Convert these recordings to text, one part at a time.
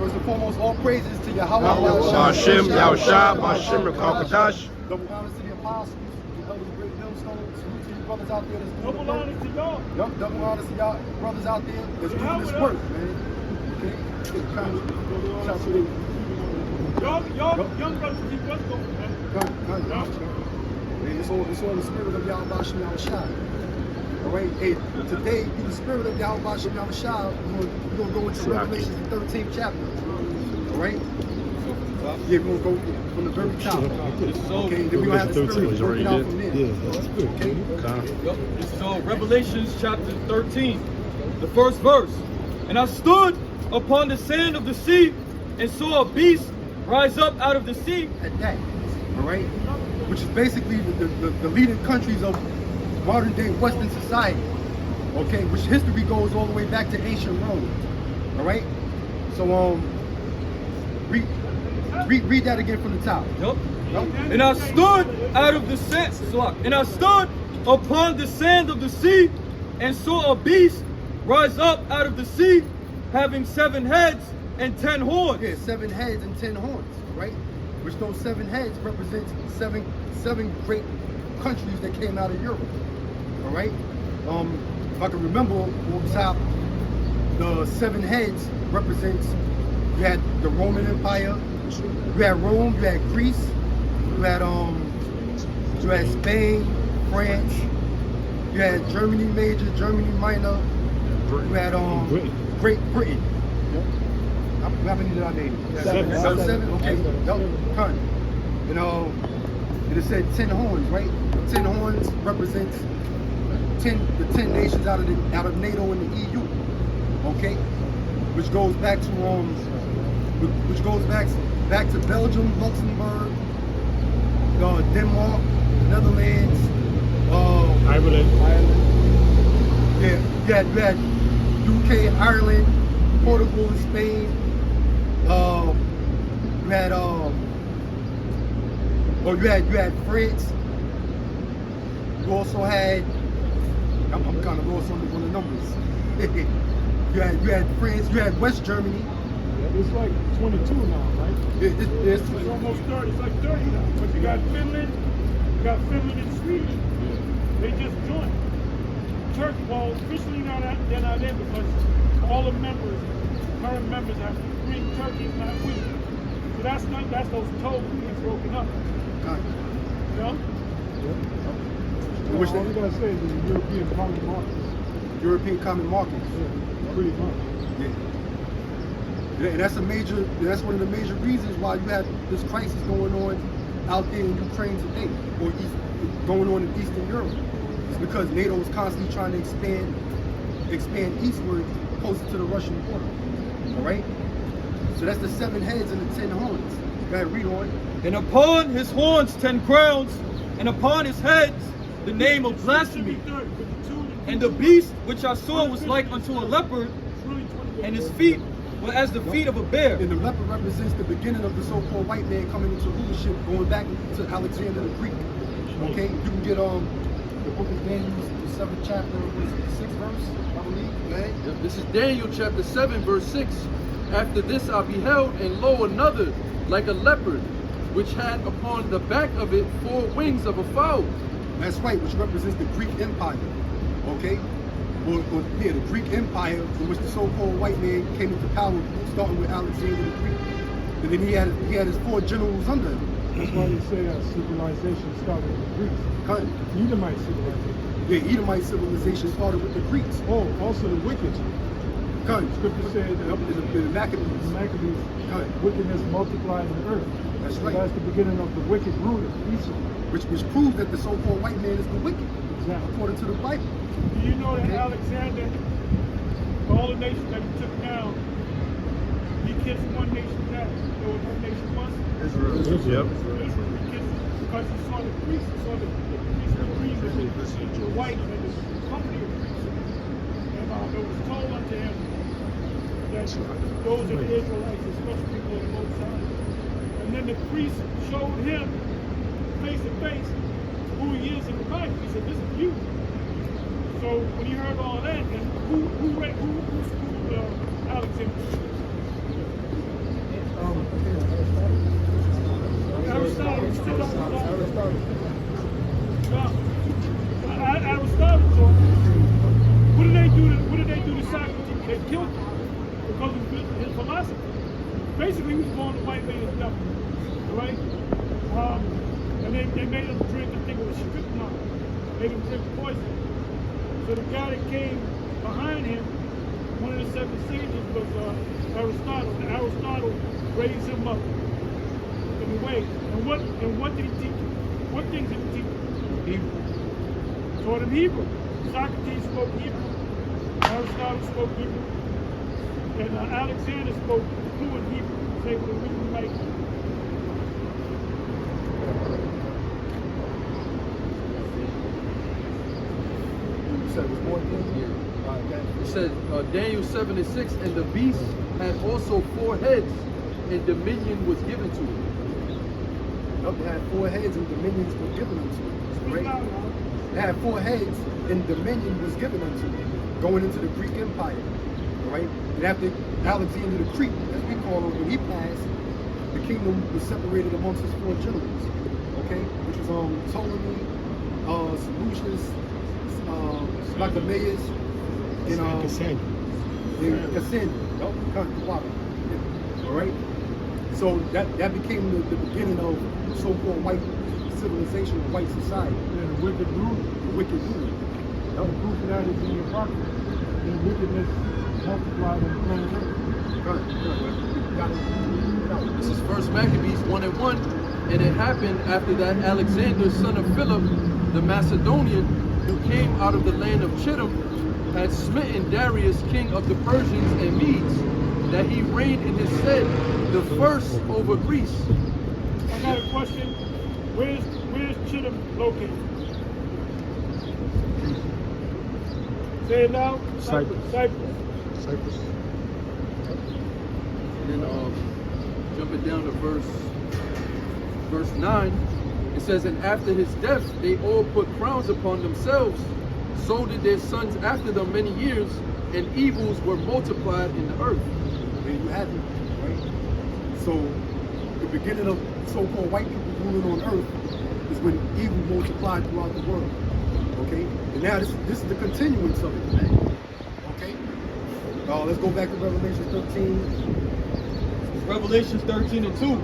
First and foremost, all praises to Yahweh. Hashem, Yahushua, Hashem, Rakakatash. Double honors to the apostles, the elders of Great Millstone. Salute to you brothers out there that's doing the work. Honors to y'all. Yup, double honors to y'all brothers out there that's doing this work, man. Okay? Shout to you. Y'all young brothers keep us going, man. It's all the spirit of Yahweh Shem Yahushua. All right, hey, today, through the spirit of Yahweh Shem Yahushua, we're going to go into Revelation, the 13th chapter. All right? Yeah, we're going to go from the very top. Okay, then we're going to have the spirit work it out from there. Okay? So, Revelations chapter 13, the first verse. And I stood upon the sand of the sea and saw a beast rise up out of the sea. At that, all right? Which is basically the leading countries of modern day Western society, okay, which history goes all the way back to ancient Rome, all right? So, read that again from the top. Yep. And I stood out of the sand, and I stood upon the sand of the sea and saw a beast rise up out of the sea, having 7 heads and 10 horns. Yeah, 7 heads and 10 horns, right? Which those 7 heads represent seven great countries that came out of Europe. All right. If I can remember on top, the 7 heads represents, you had the Roman Empire, you had Rome, you had Greece, you had Spain, France, you had Germany major, Germany minor, you had Great Britain. How many did I name? 7. Okay. Yup. And it said 10 horns, right? 10 horns represents the 10 nations out of NATO and the EU, okay, which goes back to Belgium, Luxembourg, Denmark, Netherlands, Ireland. Yeah, you had UK, Ireland, Portugal, and Spain. You had France. You also had. I'm kind of lost on the numbers. you had France. You had West Germany. Yeah, it's like 22 now, right? It's almost 30. It's like 30 now. But you got Finland. You got Finland and Sweden. They just joined. Turkey. Well, officially they're not in because all the members, current members, have to agree. Turkey's not with them. So that's those tokens being broken up. You know? Which all we gotta say is the European common markets. European common markets. Yeah, pretty much. Yeah, and that's one of the major reasons why you have this crisis going on out there in Ukraine today, or going on in Eastern Europe. It's because NATO is constantly trying to expand eastward, closer to the Russian border. All right. So that's the 7 heads and the 10 horns. Go ahead, read on. And upon his horns 10 crowns, and upon his heads the name of blasphemy. And the beast which I saw was like unto a leopard, and his feet were as the feet of a bear. And the leopard represents the beginning of the so-called white man coming into rulership, going back to Alexander the Greek. Okay, you can get the book of Daniel, the 7th chapter, the 6th verse, I believe. Okay? This is Daniel chapter 7, verse 6. After this I beheld, and lo, another like a leopard, which had upon the back of it 4 wings of a fowl. That's right, which represents the Greek Empire. Okay? The Greek Empire, in which the so-called white man came into power, starting with Alexander the Greek. And then he had his 4 generals under him. That's why they say that civilization started with the Greeks. Edomite civilization. Yeah, Edomite civilization started with the Greeks. Oh, also the wicked. Scripture said that the Maccabees. Wickedness multiplied on earth. That's right. That's the beginning of the wicked rulers, Esau. Which proves that the so-called white man is the wicked, Exactly. according to the Bible. Do you know that Alexander, all the nations that he took down, he kissed one nation down? You know what that nation was? Israel. Yep. Israel. He kissed because he saw the priests, he saw the priests agreed with the white and the company of priests. And it was told unto him that those are the Israelites, the special people of the Most High. And then the priest showed him face to face who he is in the Bible. He said, "This is you." So when he heard all that, and who schooled Alexander? Aristotle. Aristotle taught. What did they do to Socrates? They killed him because of his philosophy. Basically, he was born the white man's devil, right? And they made him drink, I think it was strychnine. Made him drink poison. So the guy that came behind him, one of the 7 sages, was Aristotle. And Aristotle raised him up in a way. And what did he teach him? What things did he teach him? Hebrew. Taught him Hebrew. Socrates spoke Hebrew. Aristotle spoke Hebrew. And Alexander spoke fluent Hebrew. Was able to read and write. It says Daniel 7:6, and the beast had also 4 heads, and dominion was given to it. Nope, it had 4 heads and dominions were given unto it. Right? It had 4 heads and dominion was given unto it. Going into the Greek Empire. Right? And after Alexander the Greek, as we call him, when he passed, the kingdom was separated amongst his 4 generals. Okay? Which was Ptolemy, Seleucus, Ptolemaeus, and Cassandra. All right. So that became the beginning of so-called white civilization, white society. Yeah, the wicked rule. The wicked rule. The proof of that is in the Apocrypha. The wickedness multiplied on the planet Earth. This is 1 Maccabees 1:1, and it happened after that Alexander, son of Philip, the Macedonian, who came out of the land of Chittim, had smitten Darius, king of the Persians and Medes, that he reigned in his stead, the first over Greece. I got a question. Where's Chittim located? Say it now. Cyprus. Cyprus. And then jumping down to verse 9, it says, and after his death, they all put crowns upon themselves, so did their sons after them many years, and evils were multiplied in the earth. There you have it, right? So the beginning of so-called white people ruling on earth is when evil multiplied throughout the world. Okay? And now this is the continuance of it, man. Okay? Let's go back to Revelation 13. Revelations 13:2.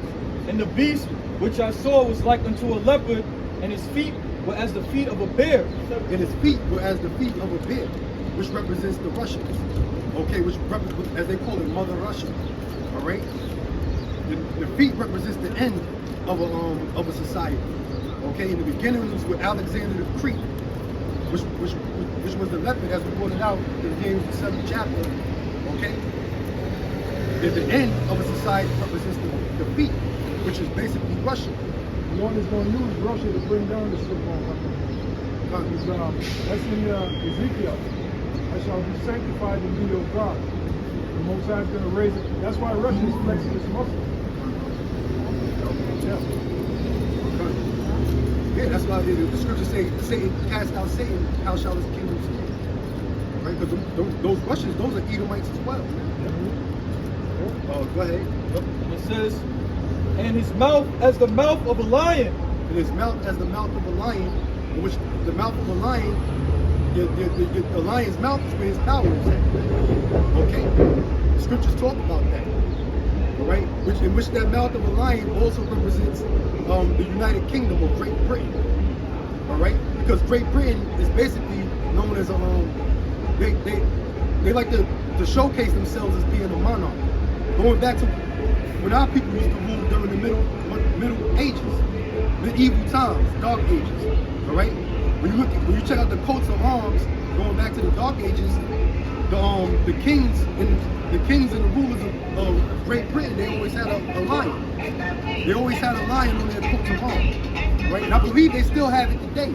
And the beast which I saw was like unto a leopard, and his feet were as the feet of a bear. And his feet were as the feet of a bear, which represents the Russians. Okay, which represents, as they call it, Mother Russia. All right. The feet represents the end of a society. Okay, in the beginning it was with Alexander the Greek, which was the leopard, as we pointed out in James the 7th chapter. Okay. At the end of a society represents the feet, which is basically Russia. The one that's going to use Russia to bring down the so-called weapon. That's in Ezekiel. I shall be sanctified in thee, O God. The Most High is going to raise it. That's why Russia is flexing its muscle. Yeah, that's why the scriptures say, Satan cast out Satan, how shall his kingdom stand? Right? Because those Russians, those are Edomites as well. Go ahead. And it says, and his mouth as the mouth of a lion. And his mouth as the mouth of a lion, in which the mouth of a lion, the lion's mouth is where his power is at. Okay? The scriptures talk about that. All right? In which that mouth of a lion also represents the United Kingdom of Great Britain. All right? Because Great Britain is basically known as they like to showcase themselves as being a monarch. Going back to when our people used to rule during the Middle Ages, medieval times, Dark Ages. All right. When you check out the coats of arms, going back to the Dark Ages, the kings and the rulers of Great Britain, they always had a lion. They always had a lion on their coats of arms, right? And I believe they still have it today.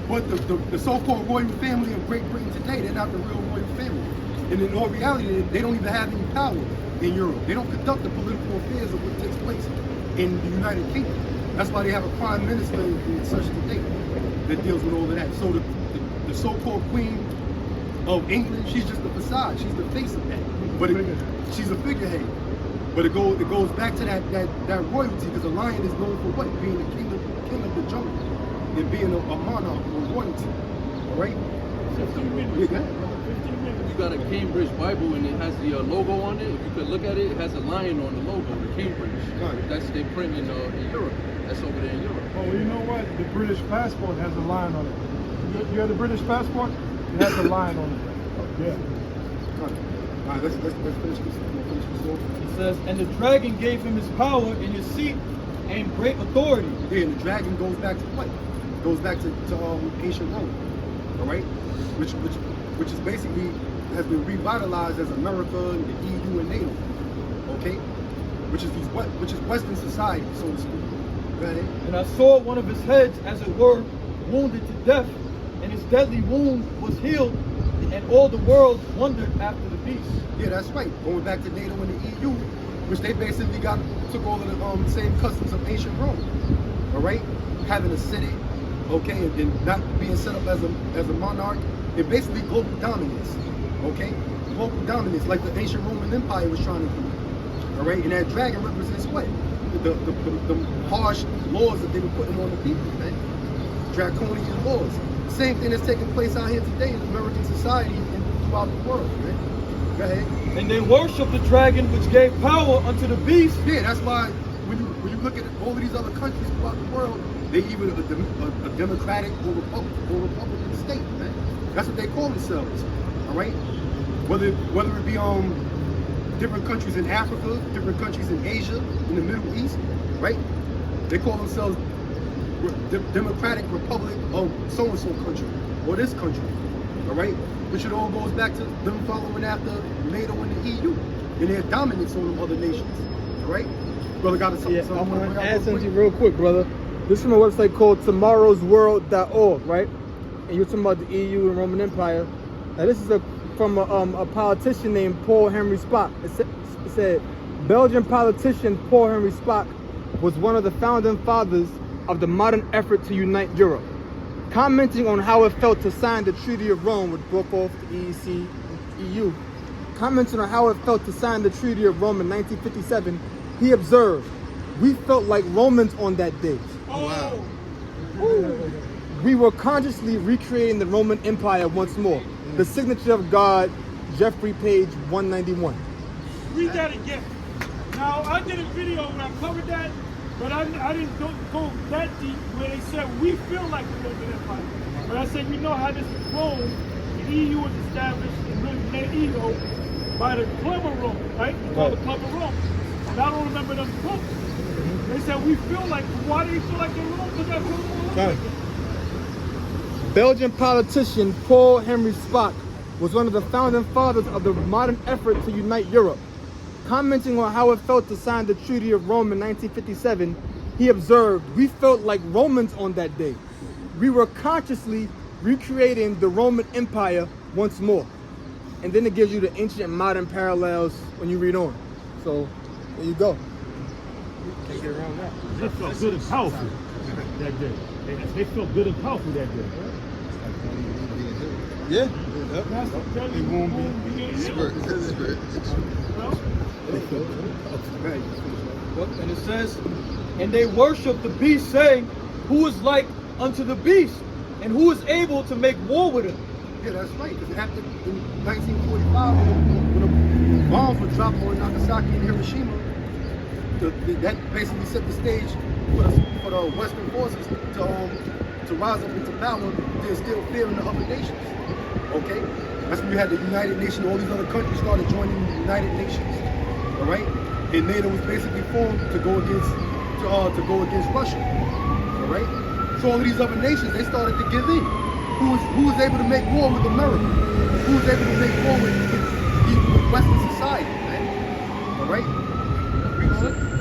But the so-called royal family of Great Britain today, they're not the real royal family. And in all reality, they don't even have any power in Europe. They don't conduct the political affairs of what takes place in the United Kingdom. That's why they have a prime minister and such today that deals with all of that. So the so-called Queen of England, she's just the facade. She's the face of that. But she's a figurehead. But it goes back to that royalty, because a lion is known for what? Being the king of the jungle, and being a monarch or royalty. All right. 15 minutes. Yeah, go ahead. 15 minutes. You got a Cambridge Bible and it has the logo on it. If you could look at it, it has a lion on the logo, the Cambridge. Right. That's they print in Europe. That's over there in Europe. Oh, you know what? The British passport has a line on it. You have the British passport? It has a line on it. Yeah. All right, let's finish this. It says, and the dragon gave him his power and his seat and great authority. Yeah, and the dragon goes back to what? Goes back to ancient Rome. All right, which is basically has been revitalized as America and the EU and NATO. Okay, which is Western society, so to speak. Go ahead. And I saw one of his heads, as it were, wounded to death, and his deadly wound was healed, and all the world wondered after the beast. Yeah, that's right. Going back to NATO and the EU, which they basically took all of the same customs of ancient Rome. All right, having a city, okay, and not being set up as a monarch, and basically global dominance. Okay, global dominance, like the ancient Roman Empire was trying to do. All right, and that dragon represents what? The harsh laws that they were putting on the people, man. Draconian laws. Same thing that's taking place out here today in American society and throughout the world, man. Go ahead. And they worshiped the dragon, which gave power unto the beast. Yeah, that's why when you look at all of these other countries throughout the world, they even a democratic or Republican state, man. That's what they call themselves. All right. Whether it be different countries in Africa, different countries in Asia, in the Middle East, right? They call themselves Democratic Republic of so-and-so country, or this country, all right? Which it all goes back to them following after NATO and the EU, and their dominance on other nations, all right? Brother, got something. Yeah, I want to add something real quick, brother. This is from a website called tomorrowsworld.org, right? And you're talking about the EU and Roman Empire. Now, this is from a politician named Paul Henry Spaak. It said, Belgian politician Paul Henry Spaak was one of the founding fathers of the modern effort to unite Europe. Commenting on how it felt to sign the Treaty of Rome, which broke off the EEC and EU, commenting on how it felt to sign the Treaty of Rome in 1957, he observed, "We felt like Romans on that day. Oh, We were consciously recreating the Roman Empire once more." The signature of God, Jeffrey Page 191. read that again. Now, I did a video when I covered that, but I didn't go that deep where they said we feel like the Roman Empire. But I said, you know how this is Rome, the EU was established in medieval by the Club of Rome, right? It's called the Club of Rome. And I don't remember them quotes. They said we feel like, why do you feel like they're Rome? Because that's Rome. Belgian politician Paul Henry Spaak was one of the founding fathers of the modern effort to unite Europe. Commenting on how it felt to sign the Treaty of Rome in 1957, he observed, "We felt like Romans on that day. We were consciously recreating the Roman Empire once more." And then it gives you the ancient and modern parallels when you read on. So there you go. Can't get around that. They felt good and powerful that day. They felt good and powerful that day. Yeah. It won't be. And it says, and they worshiped the beast, saying, who is like unto the beast, and who is able to make war with him? Yeah, that's right. Because after in 1945, when the bombs were dropped on Nagasaki and Hiroshima, that basically set the stage for the Western forces to rise up into power. They're still fearing the other nations. Okay, that's when you had the United Nations. All these other countries started joining the United Nations. All right, and NATO was basically formed to go against Russia. All right, so all of these other nations, they started to give in. Who was able to make war with America? Who was able to make war with Western society, man? All right?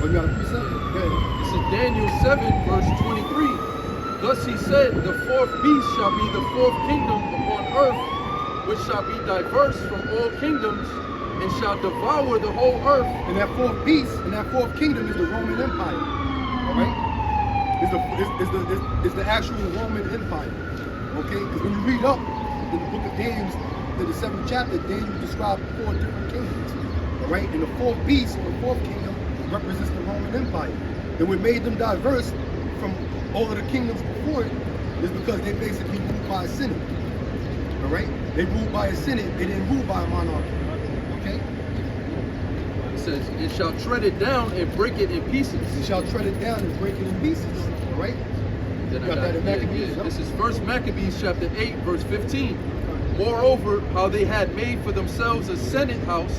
Oh, you got a precept? It's in Daniel 7, verse 23. Thus he said, the fourth beast shall be the fourth kingdom upon earth, which shall be diverse from all kingdoms, and shall devour the whole earth. And that fourth beast, and that fourth kingdom is the Roman Empire. All right? It's the actual Roman Empire. Okay? Because when you read up in the book of Daniel, in the 7th chapter, Daniel described 4 different kingdoms. All right, and the fourth beast or the fourth kingdom represents the Roman Empire. And what made them diverse from all of the kingdoms before it is because they basically ruled by a senate. All right, they ruled by a senate. They didn't rule by a monarchy. Okay. It says, "It shall tread it down and break it in pieces." They shall tread it down and break it in pieces. All right. Then I Got that in yeah, Maccabees, yeah. huh? This is 1 Maccabees chapter 8, verse 15. "Moreover, how they had made for themselves a senate house,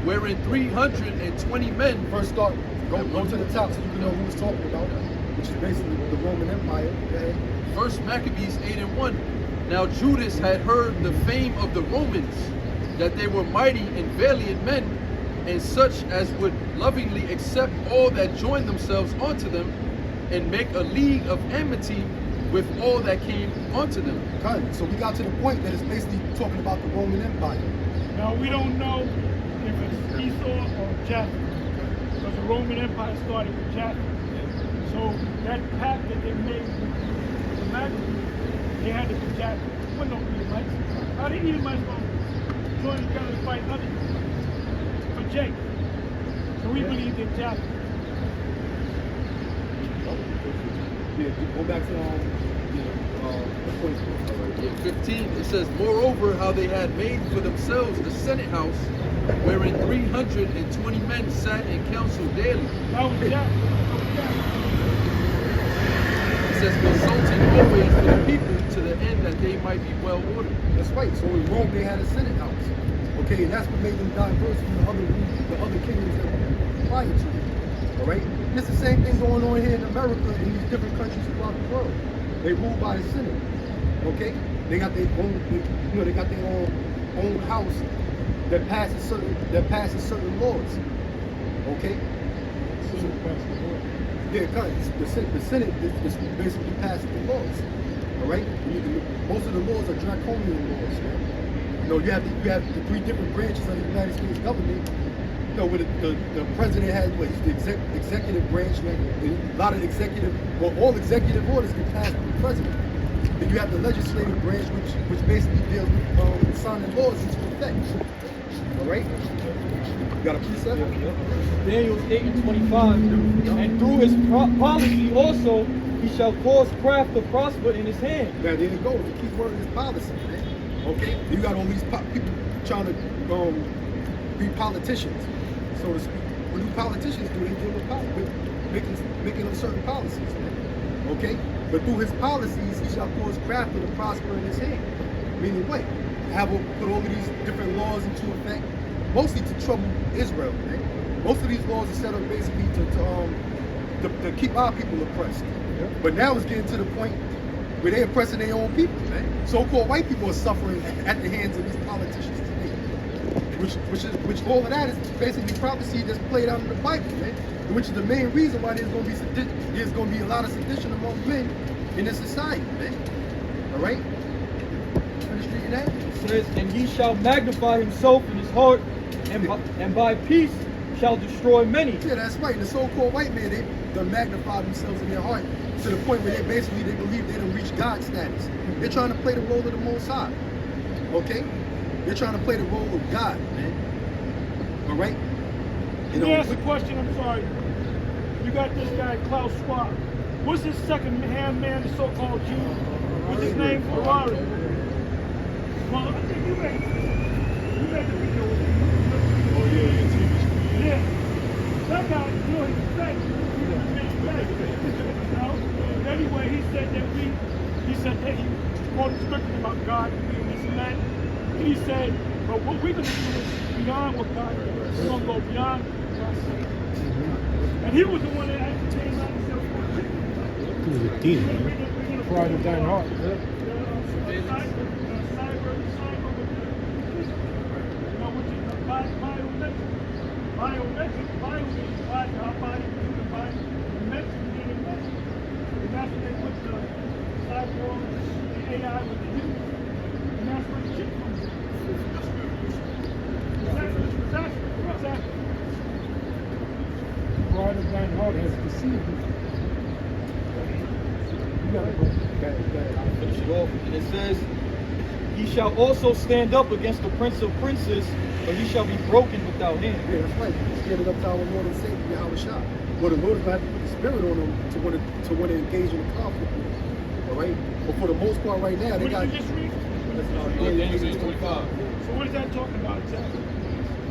wherein 320 men." First start. Go to the top so you can know who it's talking about, which is basically the Roman Empire. Okay. 1 Maccabees 8 and 1. "Now Judas had heard the fame of the Romans, that they were mighty and valiant men, and such as would lovingly accept all that joined themselves unto them, and make a league of enmity with all that came unto them." Cut. So we got to the point that it's basically talking about the Roman Empire. Now we don't know if it's Esau or Japheth, because the Roman Empire started with Japheth. So that pact that they made with the Maccabees, they had to be Japheth. Well, no Edomites. How the Edomites going to join together to fight others for Jacob? So we believe that Japheth. Yeah, go back to the point. Yeah, 15, it says, "Moreover, how they had made for themselves a senate house, wherein 320 men sat in council daily." That was Japheth. It says, "Consulting always for the people, to the end that they might be well ordered." That's right. So in Rome they had a senate house. Okay, and that's what made them diverse from the other kingdoms that were prior to it. All right. And it's the same thing going on here in America and these different countries throughout the world. They rule by the senate. Okay. They got their own. They got their own house that passes certain laws. Okay. Yeah, the Senate is basically passing the laws. All right. Most of the laws are draconian laws. Man. You know, you have the three different branches of the United States government. You know, where the president has what the executive branch, man. A lot of all executive orders can pass through the president. Then you have the legislative branch, which basically deals with signing laws into effect. All right. You got a precept? Daniel 8 and 25. "And through his policy also he shall cause craft to prosper in his hand." Now there you go. The key word is policy, man. Okay. You got all these people trying to be politicians, so to speak. What do politicians do? They deal with making up certain policies, man. Okay. But through his policies, he shall cause craft to prosper in his hand. Meaning what? Put all of these different laws into effect, mostly to trouble Israel, man. Most of these laws are set up basically to keep our people oppressed. Yeah. But now it's getting to the point where they're oppressing their own people, man. So-called white people are suffering at the hands of these politicians today. Which all of that is basically prophecy that's played out in the Bible, man. Which is the main reason why there's going to be a lot of sedition among men in this society, man. All right. Finish reading that. It says, "And he shall magnify himself in his heart, and by peace shall destroy many." Yeah, that's right. The so-called white man, they magnify themselves in their heart to the point where they believe they don't reach God status. They're trying to play the role of the Most High. Okay? They're trying to play the role of God, man. All right? You Let know, me ask a question, I'm sorry. You got this guy, Klaus Schwab. What's his second-hand man, the so-called Jew? What's his name? Ferrari. Well, I think you made the video with him. Oh, yeah. Yeah. That guy, you know, he's fake. You know? Anyway, he said that he quoted scripture about God being this and that. And he said, but what we're going to do is beyond what God does. We're going to go beyond what God says. And he was the one that actually came out and said, He was a demon. Pride of thine heart. Pride of thine heart has deceived you. You gotta go. Finish it off. And it says, He shall also stand up against the prince of princes, but he shall be broken without hand. Yeah, that's right. He stand up to our Lord and Savior, Yahweh Shah. Well, the Lord is going to have to put the spirit on them to want to engage in the conflict. All right? But for the most part right now, they What got... did you just read? Daniel 6:25. So what is that talking about exactly?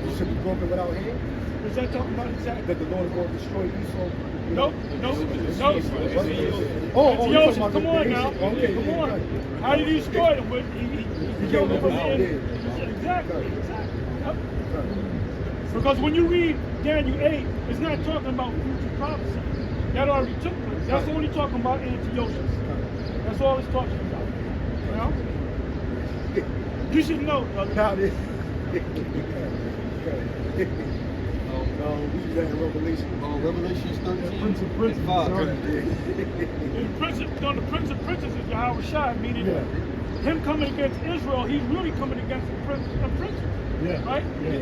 You should be broken without hand. What's that talking about exactly? That the Lord is going to destroy Esau. No. Oh, Antiochus, come on now. Okay, Come on. How did he destroy them? But he killed them from the end. Yeah. Exactly. Yep. Because when you read Daniel 8, it's not talking about future prophecy. That already took place. That's only talking about Antiochus. That's all it's talking about. You know? You should know, brother. Now this. We got Revelation. Revelations 13 Prince of Princes. and 5. The Prince of Princes is Yahweh Shai, meaning him coming against Israel, he's really coming against the Prince of Princes. Yeah. Right? Yeah.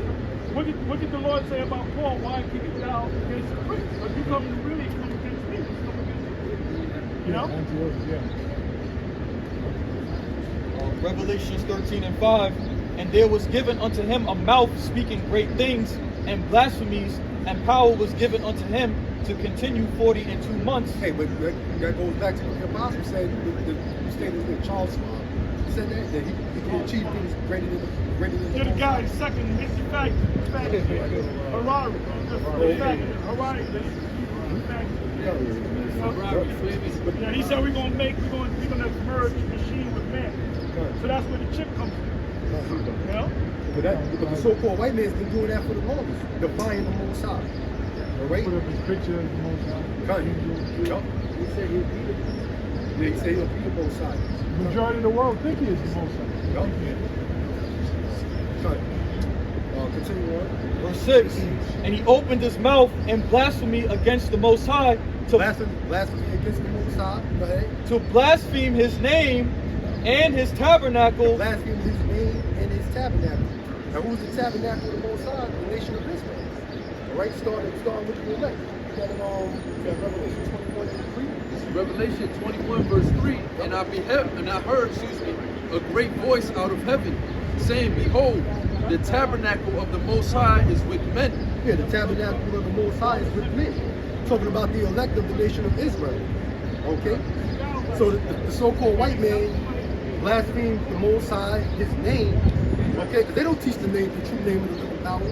What did the Lord say about Paul? Why kick it down against the prince? Because you come to really come against me. You come against me. You know? Revelations 13 and 5. And there was given unto him a mouth speaking great things and blasphemies, and power was given unto him to continue 40 and 2 months. Hey, but that goes back to what the apostle said. You stated his name, Charles Schwab. He said that he can achieve things greater than You're the guy second, Mr. Fact. Harari. Yeah, he said we're gonna merge the machine with man. So that's where the chip comes from. You know? But the so-called white man's been doing that for the longest, defying the Most High. All right? Put up his picture of the Most High. Yup. He said he'll beat it. He said he'll beat it both sides. The majority of the world think he is the Most High. Yup. Continue on. Verse 6. And he opened his mouth in blasphemy against the Most High Blasphemy against the Most High. Go ahead. to blaspheme his name and his tabernacle. Blaspheme his name and his tabernacle. Now, who's the tabernacle of the Most High? The nation of Israel. All right, starting with the elect. You got Revelation 21 and 3. Revelation 21 verse 3, and I heard, a great voice out of heaven, saying, Behold, the tabernacle of the Most High is with men. Yeah, the tabernacle of the Most High is with men. Talking about the elect of the nation of Israel. Okay? So the so-called white man blasphemed the Most High, his name. Okay? Because they don't teach the true name of the living power.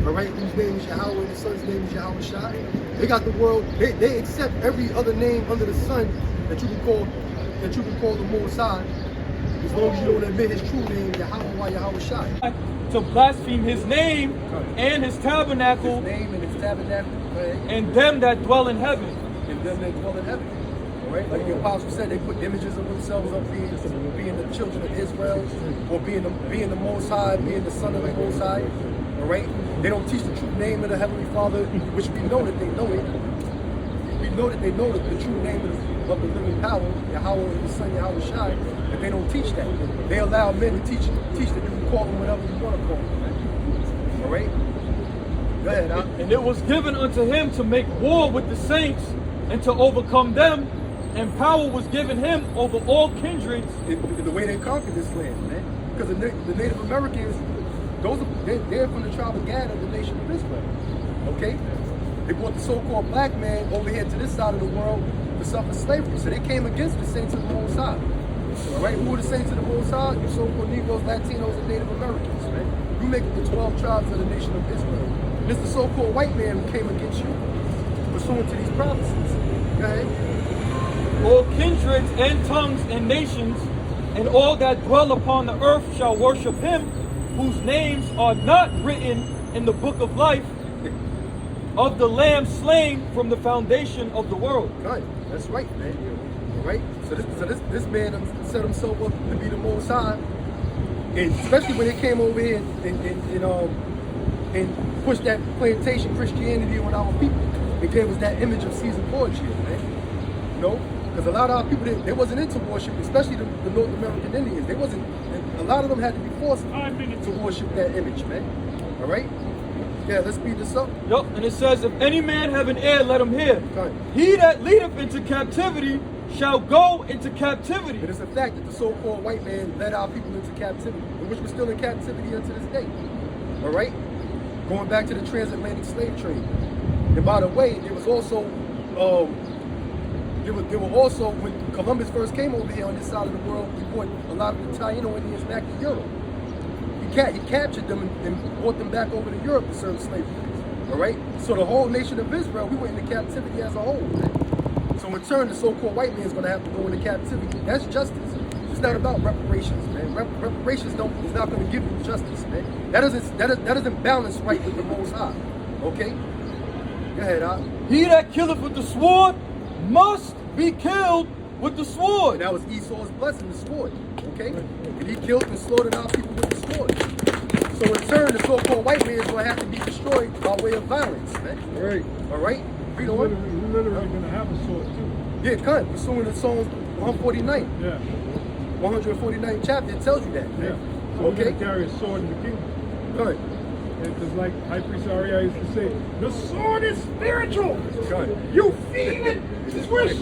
All right? Whose name is Yahweh, and the son's name is Yahweh Shai. They got the world, they accept every other name under the sun that you can call the Most High, as long as you don't admit his true name, Yahweh or Yahweh Shai. To blaspheme his name and his tabernacle, His name and his tabernacle, right? and them that dwell in heaven. And them that dwell in heaven. All right? Like the apostle said, they put images of themselves up being the children of Israel, or being the Most High, being the son of the Most High. All right? They don't teach the true name of the Heavenly Father, which we know that they know it. We know that they know the true name of the living power, Yahweh and the Son, Yahweh Shai, but they don't teach that. They allow men to teach that you can call them whatever you want to call them. All right? Go ahead, huh? And it was given unto him to make war with the saints and to overcome them, and power was given him over all kindreds. The way they conquered this land, man. Because the Native Americans, they're from the tribe of Gad of the nation of Israel. Okay? They brought the so-called black man over here to this side of the world to suffer slavery. So they came against the saints of the Most High. All right? Who are the saints of the Most High? You so-called Negroes, Latinos, and Native Americans, man. You make the 12 tribes of the nation of Israel. And it's the so-called white man who came against you, pursuant to these prophecies. Go ahead. All kindreds and tongues and nations, and all that dwell upon the earth shall worship him, whose names are not written in the book of life of the Lamb slain from the foundation of the world. Right. That's right, man. All right? So this man set himself up to be the Most High, and especially when they came over here and pushed that plantation Christianity on our people. It gave us that image of Caesar Borgia, man. You know? Because a lot of our people, they wasn't into worship, especially the North American Indians. A lot of them had to be forced to worship that image, man. All right? Yeah, let's speed this up. Yup, and it says, if any man have an ear, let him hear. Okay. He that leadeth into captivity shall go into captivity. It is a fact that the so-called white man led our people into captivity, in which we're still in captivity unto this day. All right? Going back to the transatlantic slave trade. And by the way, there was also, when Columbus first came over here on this side of the world, he brought a lot of the Taino Indians back to Europe. He captured them and brought them back over to Europe to serve slavery. All right? So the whole nation of Israel, we went into captivity as a whole, man. So in turn, the so-called white man is going to have to go into captivity. That's justice. It's not about reparations, man. Reparations is not going to give you justice, man. That doesn't balance right with the Most High. Okay? Go ahead, Al. He that killeth with the sword must be killed with the sword. And that was Esau's blessing, the sword. Okay? And he killed and slaughtered our people with the sword. So in turn, the so-called white man is going to have to be destroyed by way of violence, man. Right. All right? Read on. We're literally going to have a sword, too. Yeah, cut. Pursuing the Psalms 149. Yeah. 149th chapter, it tells you that. Yeah. Man. So we're Okay? going to carry a sword in the kingdom. Good. Because like High Priest Ariel used to say, the sword is spiritual. Good. You feel it. Swish.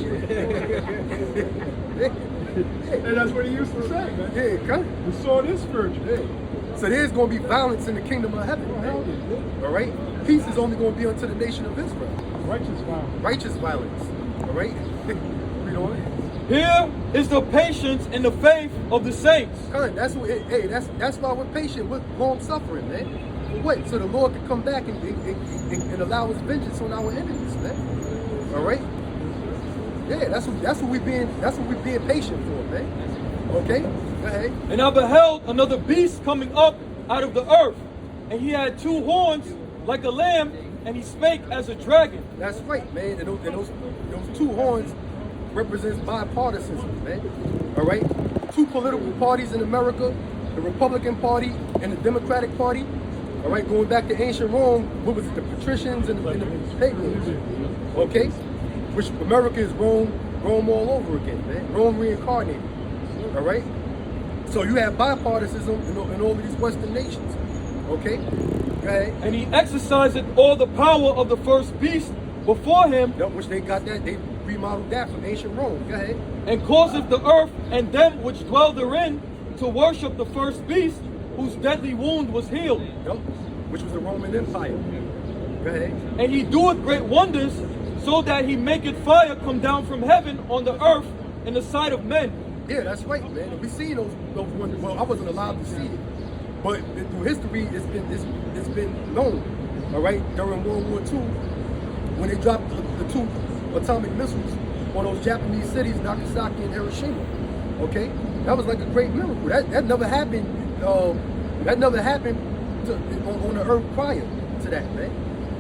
And that's what he used to say, man. Yeah, cut. The sword is spiritual. Yeah. So there's going to be violence in the kingdom of heaven, man. All right? Peace is only going to be unto the nation of Israel. Righteous violence. Righteous violence. All right? Read on. Here is the patience and the faith of the saints. Con, that's what. Hey, that's why we're patient. We're long suffering, man. For what? So the Lord can come back and allow His vengeance on our enemies, man. All right. Yeah, that's what we're being patient for, man. Okay. Go ahead. And I beheld another beast coming up out of the earth, and he had two horns like a lamb, and he spake as a dragon. That's right, man. And those two horns represents bipartisanship, man. All right. Two political parties in America, the Republican Party and the Democratic Party. All right, going back to ancient Rome, what was it, the patricians and the pagans? Okay, which America is Rome all over again, man. Rome reincarnated. All right. So you have bipartisanship in all of these Western nations. Okay. Go ahead. And he exercised all the power of the first beast before him, Yep, which they got that, they remodeled that from ancient Rome. Go ahead. and causeth the earth and them which dwell therein to worship the first beast, whose deadly wound was healed. Yep, which was the Roman Empire. Go ahead. And he doeth great wonders, so that he maketh fire come down from heaven on the earth in the sight of men. Yeah, that's right, man. We seen those wonders. Well, I wasn't allowed to see it, but through history, it's been known. All right, during World War II, when they dropped the two atomic missiles on those Japanese cities, Nagasaki and Hiroshima. Okay, that was like a great miracle. That never happened. That never happened on the earth prior to that, man.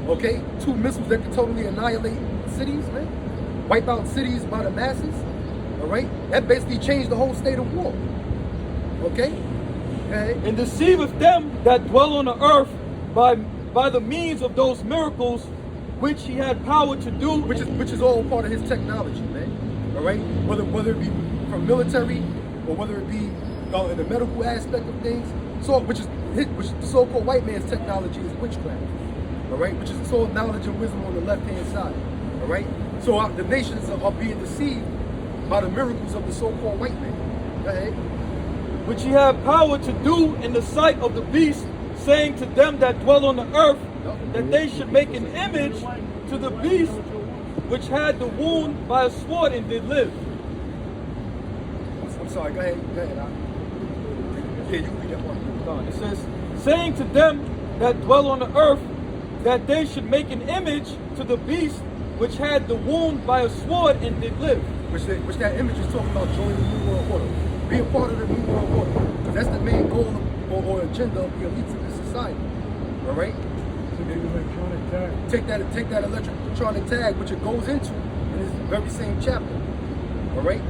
Okay, two missiles that could totally annihilate cities, man, wipe out cities by the masses. All right, that basically changed the whole state of war. Okay, And deceiveth them that dwell on the earth by the means of those miracles which he had power to do. which is all part of his technology, man. All right, whether it be from military or whether it be in the medical aspect of things. So which the so-called white man's technology is witchcraft. All right, which is all knowledge and wisdom on the left-hand side. All right, so the nations are being deceived by the miracles of the so-called white man. Go ahead. which he had power to do in the sight of the beast, saying to them that dwell on the earth, that they should make an image to the beast which had the wound by a sword and did live. I'm sorry. Go ahead. Yeah, you read that one. It says, saying to them that dwell on the earth, that they should make an image to the beast which had the wound by a sword and did live. Which that image is talking about joining the New World Order. Be a part of the New World Order. Because that's the main goal or agenda of the elites of this society. All right? Electronic tag. Take that electronic tag, which it goes into in this very same chapter. All right?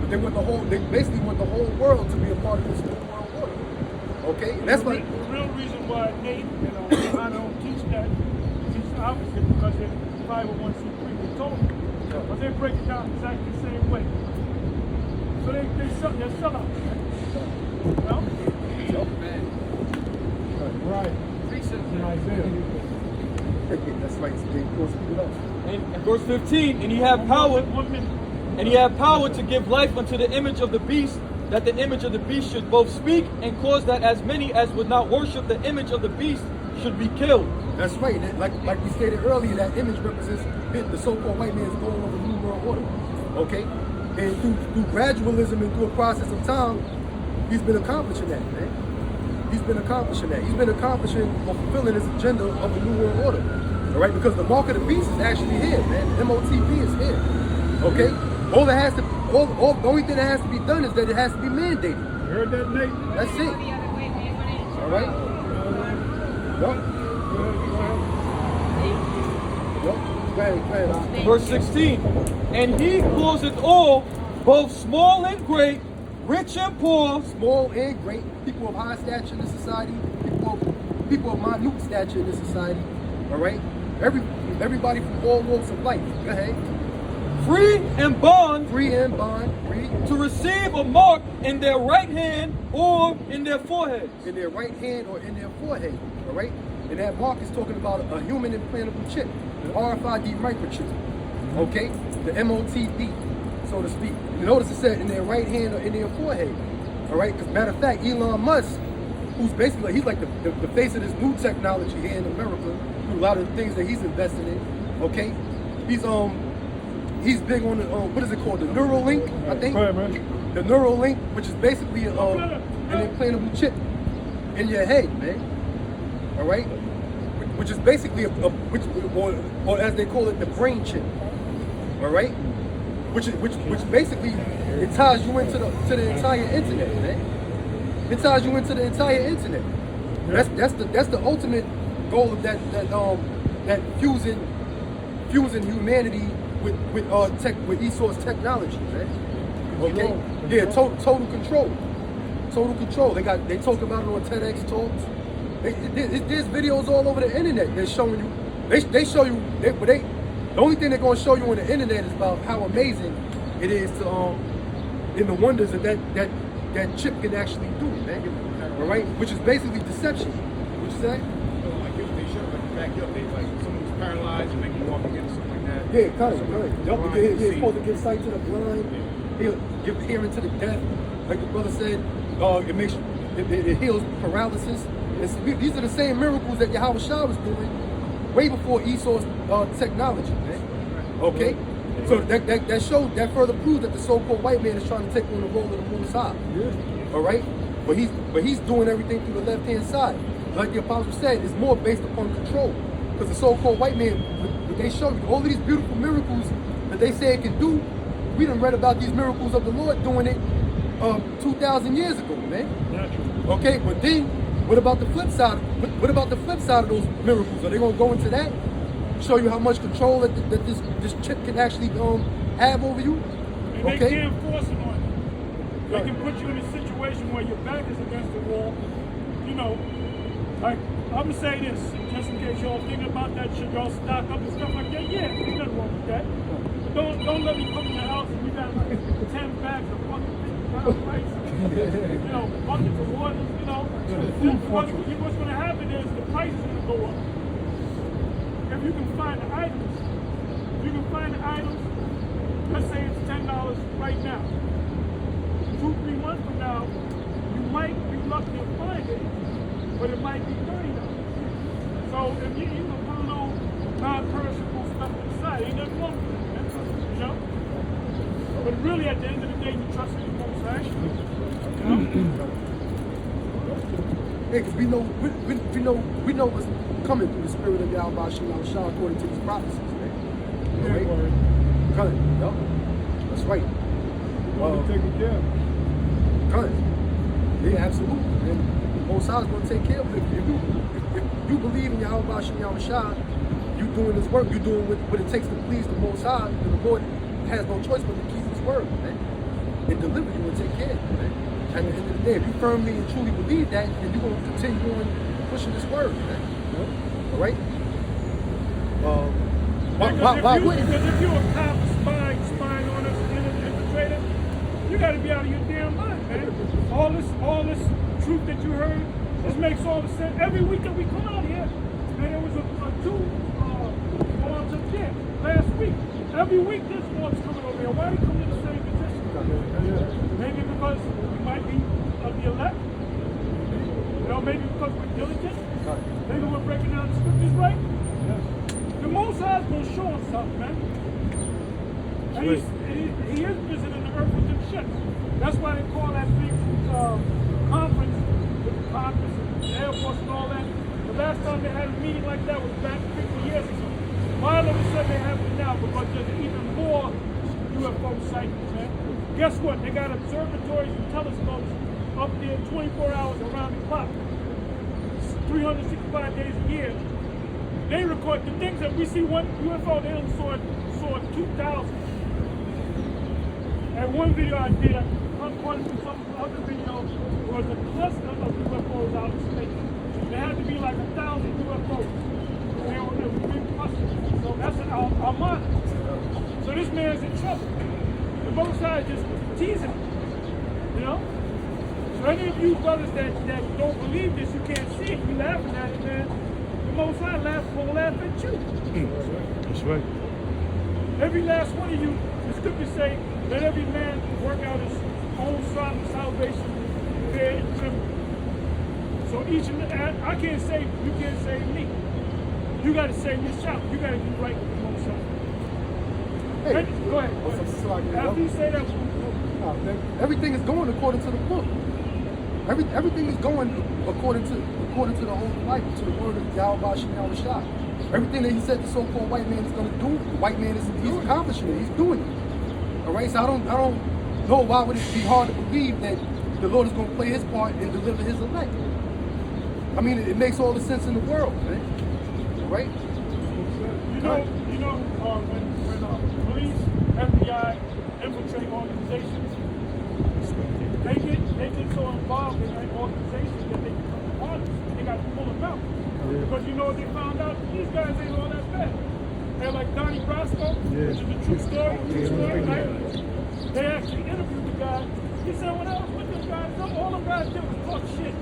But they basically want the whole world to be a part of this New World Order. Okay? And that's why. The real reason why Nate and I don't teach the opposite, because they're 501c3, they told them. But they break it down exactly the same way. So they're sellouts. No? Right. In Isaiah. That's right. They go speed it up. And verse 15, and he had power. 1 minute. And he had power to give life unto the image of the beast, that the image of the beast should both speak and cause that as many as would not worship the image of the beast should be killed. That's right. Like we stated earlier, that image represents the so-called white man's goal of the New World Order. Okay? And through gradualism and through a process of time, he's been accomplishing that, man. He's been accomplishing that. He's been accomplishing or fulfilling his agenda of the New World Order. All right? Because the mark of the beast is actually here, man. The MOTB is here. Okay? The only thing that has to be done is that it has to be mandated. You heard that, Nate? That's it. All right? Yup. Yup. Go ahead. Verse 16, and he causeth all, both small and great, rich and poor, Small and great, people of high stature in the society, people of minute stature in the society. All right? Everybody from all walks of life. Go ahead. free and bond, Free and bond. Free. to receive a mark in their right hand or in their foreheads. In their right hand or in their forehead. All right? And that mark is talking about a human implantable chip, RFID microchip. Okay? The MOTB, so to speak. You notice it said in their right hand or in their forehead. All right? Because matter of fact, Elon Musk, who's basically, he's like the face of this new technology here in America, through a lot of the things that he's investing in. Okay? He's big on the, what is it called? The Neuralink, I think. Go ahead, man. The Neuralink, which is basically an implantable chip in your head, man. All right? Which is basically or as they call it, the brain chip. All right? Which basically, it ties you into the entire internet, man. It ties you into the entire internet. That's the ultimate goal of that fusing humanity with e-source technology, man. Okay? Yeah, total control. Total control. They talk about it on TEDx talks. There's videos all over the internet. They're showing you. They show you. The only thing they're gonna show you on the internet is about how amazing it is to in the wonders that chip can actually do, man. All right, which is basically deception. What you say? Like they show like back up, they like someone who's paralyzed and make you walk again or something like that. Yeah, kind of. He's supposed to give sight to the blind. He'll give hearing to the deaf. Like the brother said, it heals paralysis. These are the same miracles that Yahweh Shah was doing way before e-source technology, man. Okay? So that further proves that the so-called white man is trying to take on the role of the Most High. All right? But he's doing everything through the left-hand side. Like the apostle said, it's more based upon control. Because the so-called white man, they show you all of these beautiful miracles that they say it can do. We done read about these miracles of the Lord doing it 2,000 years ago, man. Okay, but then what about the flip side? What about the flip side of those miracles? Are they gonna go into that? Show you how much control that this chip can actually have over you? And they can't force it on you. They can put you in a situation where your back is against the wall. You know, like I'm gonna say this, just in case y'all thinking about that, should y'all stock up and stuff like that? Yeah, there's nothing wrong with that. But don't let me come in the house and we got like 10 bags of fucking rice. You know, buckets of water, you know. What's going to happen is the price is going to go up. If you can find the items, let's say it's $10 right now. 2-3 months from now, you might be lucky to find it, but it might be $30. So if you can put a little non-perishable stuff inside, ain't nothing wrong with that, you know? But really, at the end of the day, you trust in the Most High. Yeah, because we know what's coming through the spirit of Yahweh Shah according to these prophecies, man. Right? Coming, yup. That's right. Taking care of it. Coming. Yeah, absolutely. And the Most High is going to take care of it. If you believe in Yahweh Shah, you doing His work, you doing what it takes to please the Most High, and the Lord has no choice but to keep His word, man, and deliver you and take care of you, man. At the end of the day, if you firmly and truly believe that, then you're going to continue on pushing this word, man. All right? Why wouldn't Because if you're a cop spying on us, infiltrator, you got to be out of your damn mind, man. All this truth that you heard, this makes all the sense. Every week that we come out here, and there was two arms up there last week. Every week this one's coming over here. Why are they coming to Maybe because we might be of the elect. You know, maybe because we're diligent. Maybe we're breaking down the scriptures right. The Most High is going to show us something, man. And he is visiting the earth with them ships. That's why they call that big conference with the Congress and the Air Force and all that. The last time they had a meeting like that was back 50 years ago. Why all of a sudden they have it now? Because there's even more UFO sightings, man. Guess what? They got observatories and telescopes up there 24 hours around the clock. 365 days a year. They record the things that we see one UFO, they only saw 2,000. And one video I did, according to some other videos, was a cluster of UFOs out in space. There had to be like 1,000 UFOs. They were big clusters. So that's our armada. So this man's in trouble. The Most High is just teasing him. You know? So any of you brothers that don't believe this, you can't see it, you laughing at it, man. The Most High will laugh at you. That's right. Every last one of you, the scriptures say, let every man work out his own salvation, fear and trembling. So each and I can't save you, you can't save me. You got to save yourself. You got to be right with the Most High. Hey, go ahead. After you say that, everything is going according to the book. Everything is going according to the whole Bible, to the word of Yahweh Shem Yahushua. Everything that he said the so-called white man is going to do, the white man he's accomplishing it. He's doing it. All right. So I don't know why would it be hard to believe that the Lord is going to play his part and deliver his elect. I mean, it makes all the sense in the world, man. All right. You know, when police, FBI infiltrate organizations, they get so involved in that organization that they become honest. They got to pull them out. Because you know what they found out? These guys ain't all that bad. They're like Donnie Brasco, which is a true story, right? They actually interviewed the guy. He said, when I was with them guys, all them guys did was talk shit.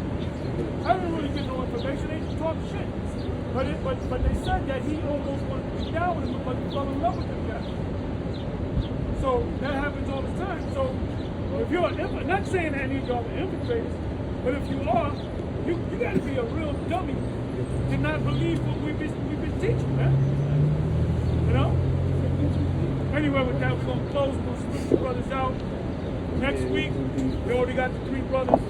I didn't really get no information, they just talked shit. But they said that he almost wanted to be down with him because he fell in love with them guys. So that happens all the time. So if you're not saying that any of y'all are infiltrators, but if you are, you got to be a real dummy to not believe what we've been teaching, man. You know? Anyway, with that, we're going to close. We'll switch the brothers out. Next week, we already got the 3 brothers.